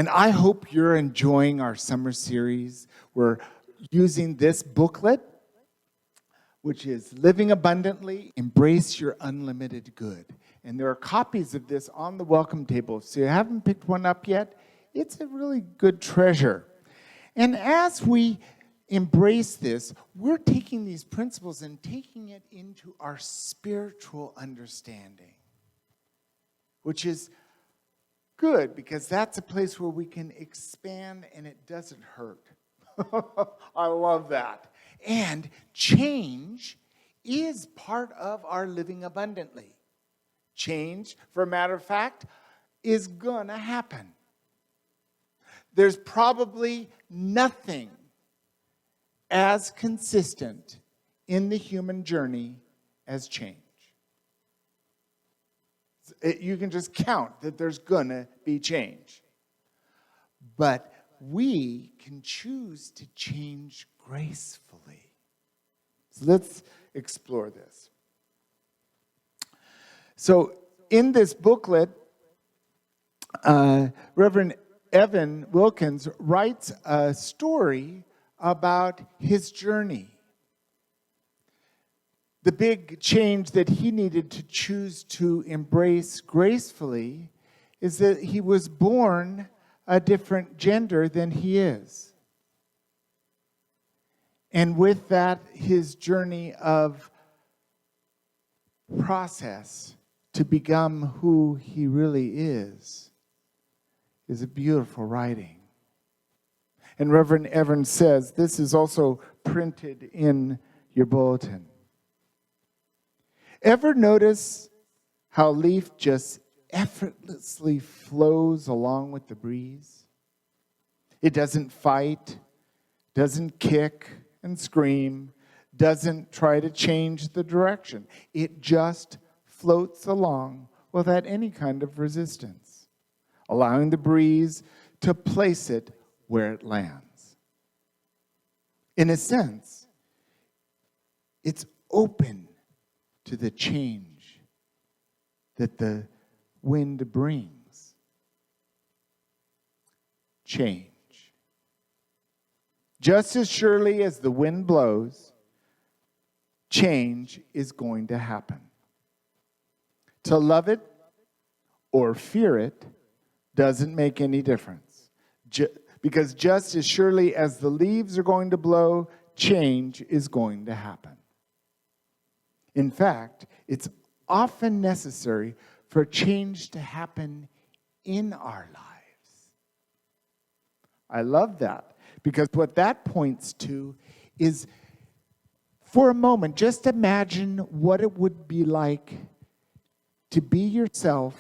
And I hope you're enjoying our summer series. We're using this booklet, which is Living Abundantly, Embrace Your Unlimited Good. And there are copies of this on the welcome table. So you haven't picked one up yet, it's a really good treasure. And as we embrace this, we're taking these principles and taking it into our spiritual understanding, which is good because that's a place where we can expand and it doesn't hurt. I love that. And change is part of our living abundantly. Change, for a matter of fact, is gonna happen. There's probably nothing as consistent in the human journey as change. You can just count that there's gonna be change. But we can choose to change gracefully. So let's explore this. So in this booklet, Reverend Evan Wilkins writes a story about his journey. The big change that he needed to choose to embrace gracefully is that he was born a different gender than he is. And with that, his journey of process to become who he really is a beautiful writing. And Reverend Evans says, this is also printed in your bulletin. Ever notice how a leaf just effortlessly flows along with the breeze? It doesn't fight, doesn't kick and scream, doesn't try to change the direction. It just floats along without any kind of resistance, allowing the breeze to place it where it lands. In a sense, it's open to the change that the wind brings. Change. Just as surely as the wind blows, change is going to happen. To love it or fear it doesn't make any difference. Because just as surely as the leaves are going to blow, change is going to happen. In fact, it's often necessary for change to happen in our lives. I love that, because what that points to is, for a moment, just imagine what it would be like to be yourself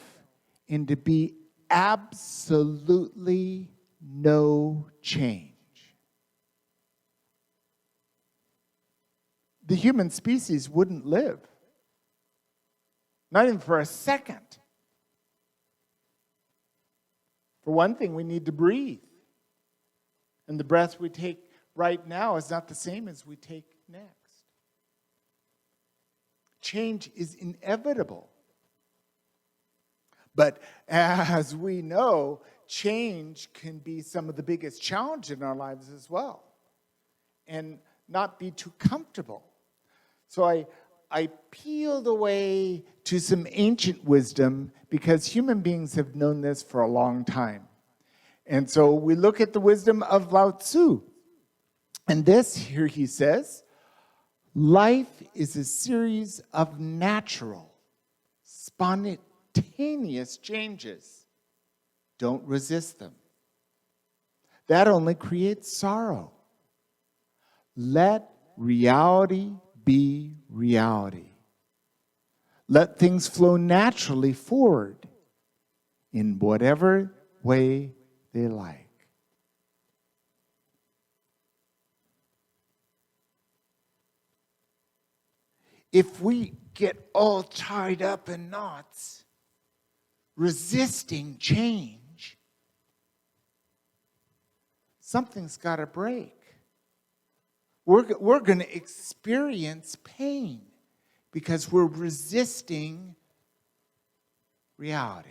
and to be absolutely no change. The human species wouldn't live. Not even for a second. For one thing, we need to breathe. And the breath we take right now is not the same as we take next. Change is inevitable. But as we know, change can be some of the biggest challenge in our lives as well. And not be too comfortable. So I peeled away to some ancient wisdom because human beings have known this for a long time. And so we look at the wisdom of Lao Tzu. And this, here he says, life is a series of natural, spontaneous changes. Don't resist them. That only creates sorrow. Let reality be reality. Let things flow naturally forward in whatever way they like. If we get all tied up in knots, resisting change, something's got to break. We're going to experience pain because we're resisting reality.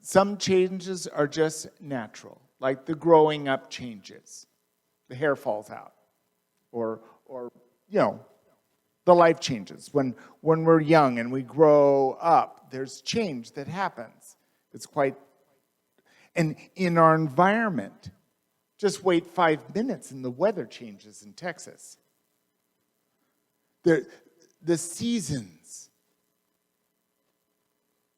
Some changes are just natural, like the growing up changes. The hair falls out, or the life changes. When we're young and we grow up, there's change that happens. And in our environment, just wait 5 minutes and the weather changes in Texas. The seasons.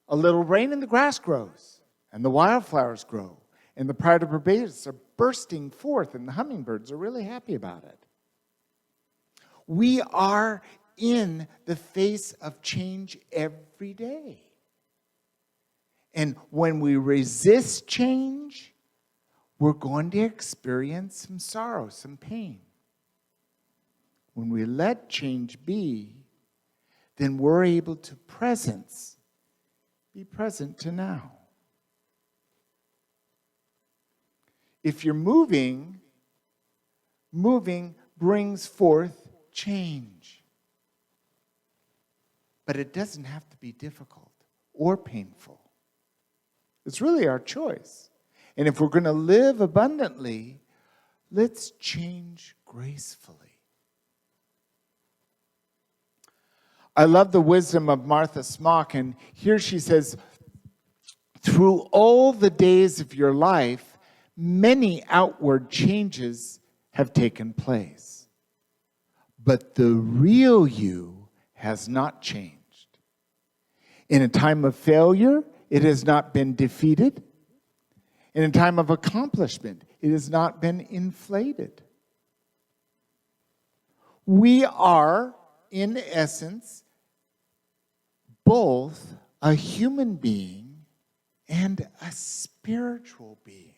A little rain and the grass grows, and the wildflowers grow, and the pride of Barbados are bursting forth, and the hummingbirds are really happy about it. We are in the face of change every day. And when we resist change, we're going to experience some sorrow, some pain. When we let change be, then we're able to be present to now. If you're moving brings forth change. But it doesn't have to be difficult or painful. It's really our choice. And if we're going to live abundantly, let's change gracefully. I love the wisdom of Martha Smock, and here she says, through all the days of your life, many outward changes have taken place. But the real you has not changed. In a time of failure, it has not been defeated. In a time of accomplishment, it has not been inflated. We are, in essence, both a human being and a spiritual being.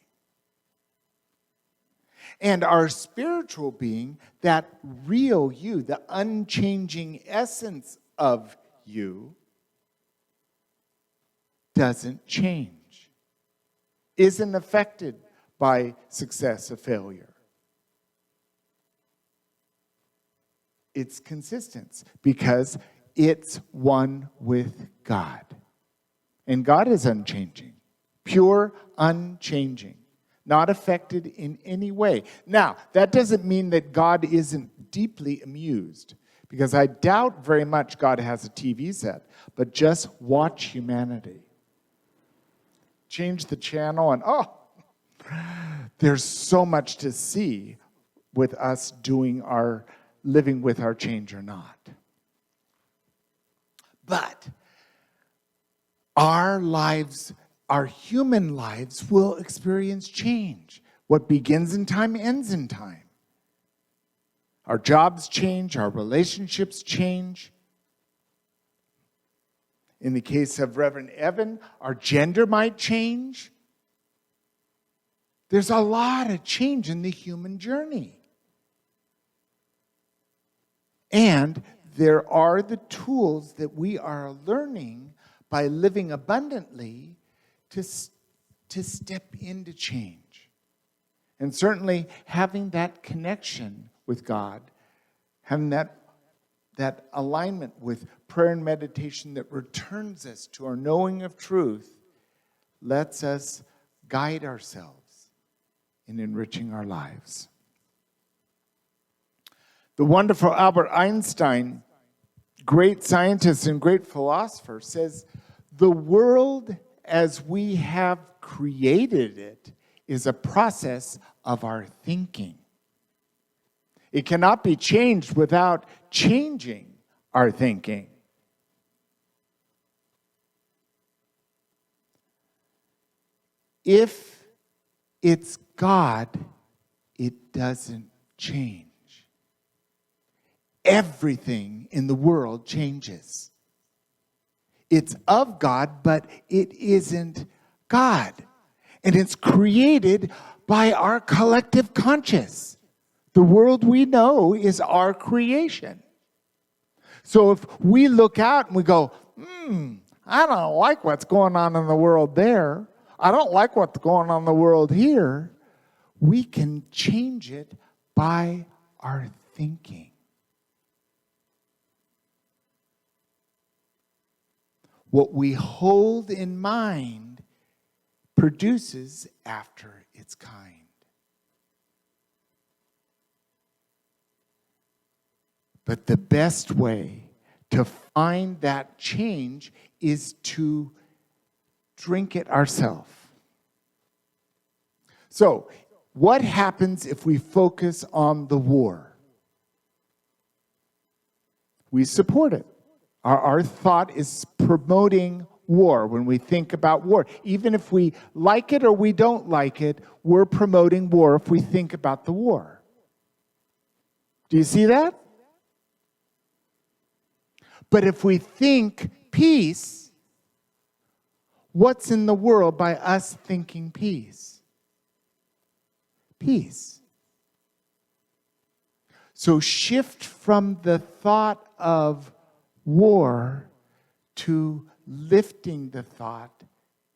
And our spiritual being, that real you, the unchanging essence of you, doesn't change, isn't affected by success or failure. It's consistent because it's one with God. And God is unchanging, pure, unchanging, not affected in any way. Now, that doesn't mean that God isn't deeply amused, because I doubt very much God has a TV set, but just watch humanity. Change the channel and there's so much to see with us living with our change or not. But our lives, our human lives, will experience change. What begins in time ends in time. Our jobs change, our relationships change. In the case of Reverend Evan, our gender might change. There's a lot of change in the human journey. And there are the tools that we are learning by living abundantly to step into change. And certainly having that connection with God, having that alignment with prayer and meditation that returns us to our knowing of truth, lets us guide ourselves in enriching our lives. The wonderful Albert Einstein, great scientist and great philosopher, says, the world as we have created it is a process of our thinking. It cannot be changed without changing our thinking. If it's God, it doesn't change. Everything in the world changes. It's of God, but it isn't God. And it's created by our collective conscious. The world we know is our creation. So if we look out and we go, I don't like what's going on in the world there. I don't like what's going on in the world here. We can change it by our thinking. What we hold in mind produces after its kind. But the best way to find that change is to drink it ourselves. So, what happens if we focus on the war? We support it. Our thought is promoting war when we think about war. Even if we like it or we don't like it, we're promoting war if we think about the war. Do you see that? But if we think peace, what's in the world by us thinking peace? Peace. So shift from the thought of war to lifting the thought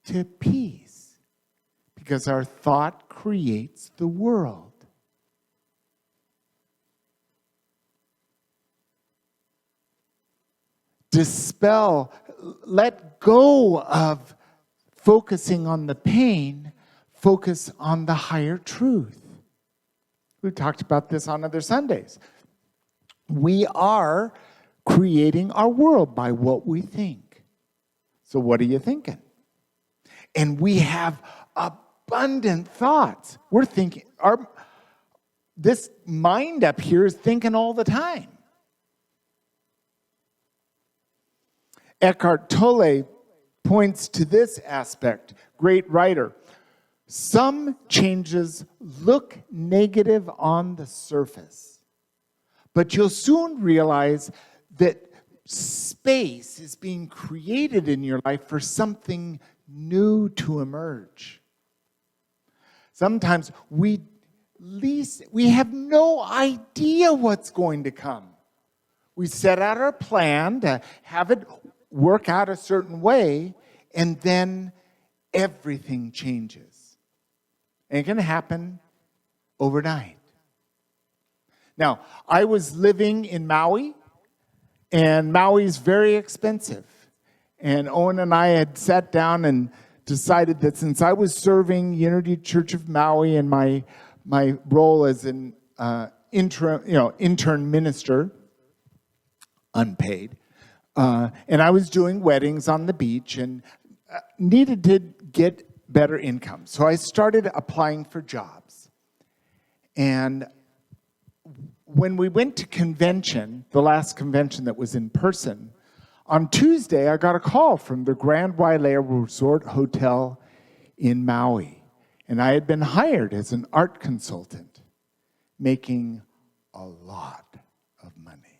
to peace, because our thought creates the world. Dispel, let go of focusing on the pain, focus on the higher truth. We talked about this on other Sundays. We are creating our world by what we think. So what are you thinking? And we have abundant thoughts. We're thinking, this mind up here is thinking all the time. Eckhart Tolle points to this aspect, great writer. Some changes look negative on the surface, but you'll soon realize that space is being created in your life for something new to emerge. Sometimes we have no idea what's going to come. We set out our plan to have it work out a certain way, and then everything changes. And it can happen overnight. Now, I was living in Maui, and Maui's very expensive. And Owen and I had sat down and decided that since I was serving Unity Church of Maui in my role as an intern minister, unpaid, and I was doing weddings on the beach and needed to get better income. So I started applying for jobs. And when we went to convention, the last convention that was in person, on Tuesday I got a call from the Grand Wailea Resort Hotel in Maui. And I had been hired as an art consultant, making a lot of money.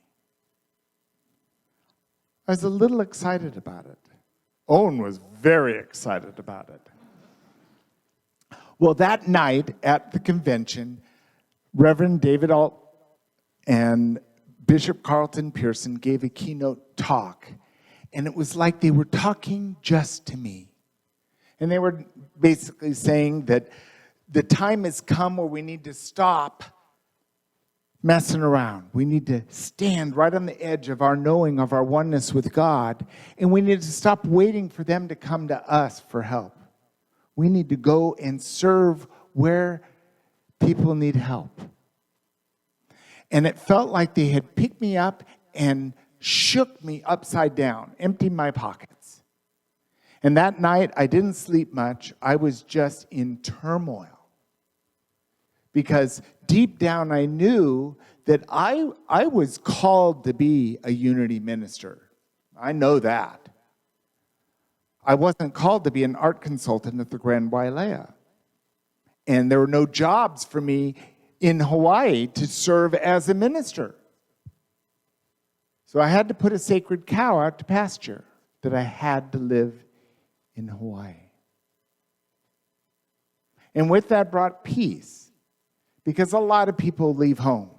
I was a little excited about it. Owen was very excited about it. Well, that night at the convention, Reverend David Alt and Bishop Carlton Pearson gave a keynote talk, and it was like they were talking just to me. And they were basically saying that the time has come where we need to stop messing around. We need to stand right on the edge of our knowing of our oneness with God, and we need to stop waiting for them to come to us for help. We need to go and serve where people need help. And it felt like they had picked me up and shook me upside down, emptied my pockets. And that night, I didn't sleep much. I was just in turmoil. Because deep down, I knew that I was called to be a Unity minister. I know that. I wasn't called to be an art consultant at the Grand Wailea. And there were no jobs for me in Hawaii to serve as a minister. So I had to put a sacred cow out to pasture, that I had to live in Hawaii. And with that brought peace. Because a lot of people leave home.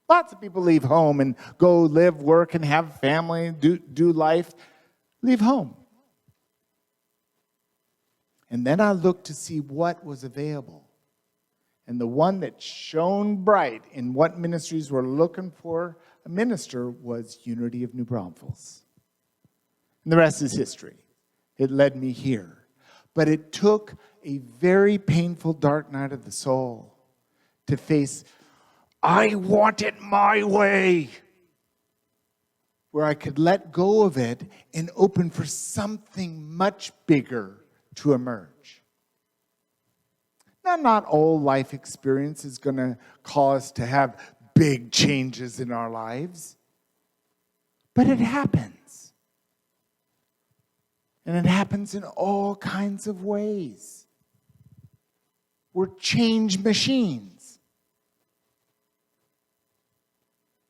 Lots of people leave home and go live, work, and have family, do life. Leave home. And then I looked to see what was available. And the one that shone bright in what ministries were looking for a minister was Unity of New Braunfels. And the rest is history. It led me here. But it took a very painful dark night of the soul to face, I want it my way, where I could let go of it and open for something much bigger to emerge. Now, not all life experience is going to call us to have big changes in our lives, but it happens. And it happens in all kinds of ways. We're change machines.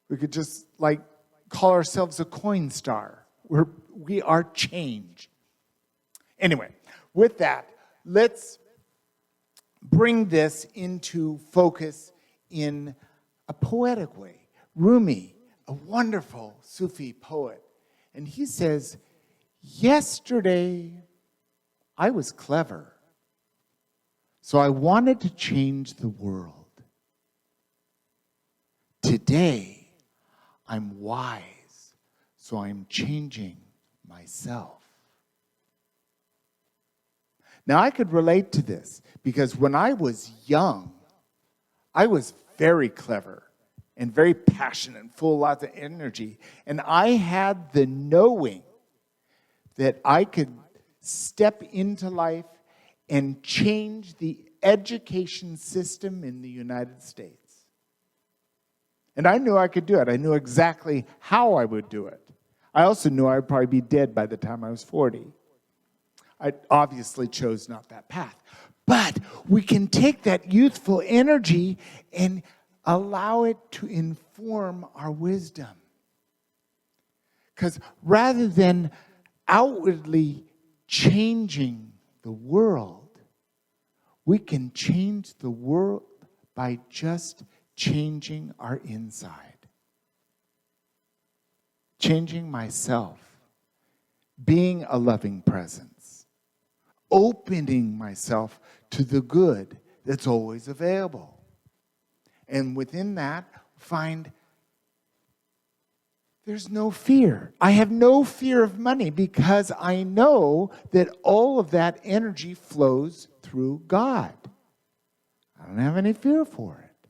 We could just call ourselves a coin star. We are change. Anyway, with that, let's bring this into focus in a poetic way. Rumi, a wonderful Sufi poet, and he says, yesterday I was clever, so I wanted to change the world. Today I'm wise, so I'm changing myself. Now, I could relate to this because when I was young, I was very clever and very passionate and full of lots of energy. And I had the knowing that I could step into life and change the education system in the United States. And I knew I could do it. I knew exactly how I would do it. I also knew I would probably be dead by the time I was 40. I obviously chose not that path. But we can take that youthful energy and allow it to inform our wisdom. Because rather than outwardly changing the world, we can change the world by just changing our inside. Changing myself. Being a loving presence. Opening myself to the good that's always available. And within that, find there's no fear. I have no fear of money because I know that all of that energy flows through God. I don't have any fear for it.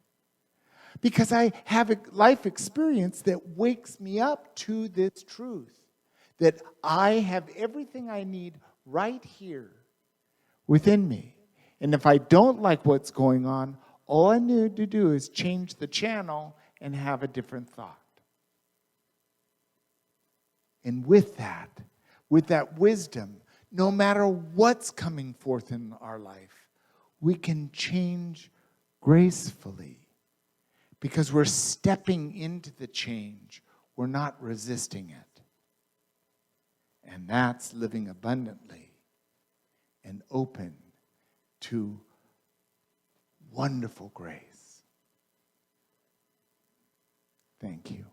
Because I have a life experience that wakes me up to this truth. That I have everything I need right here within me. And if I don't like what's going on, all I need to do is change the channel and have a different thought. And with that wisdom, no matter what's coming forth in our life, we can change gracefully because we're stepping into the change. We're not resisting it. And that's living abundantly and open to wonderful grace. Thank you.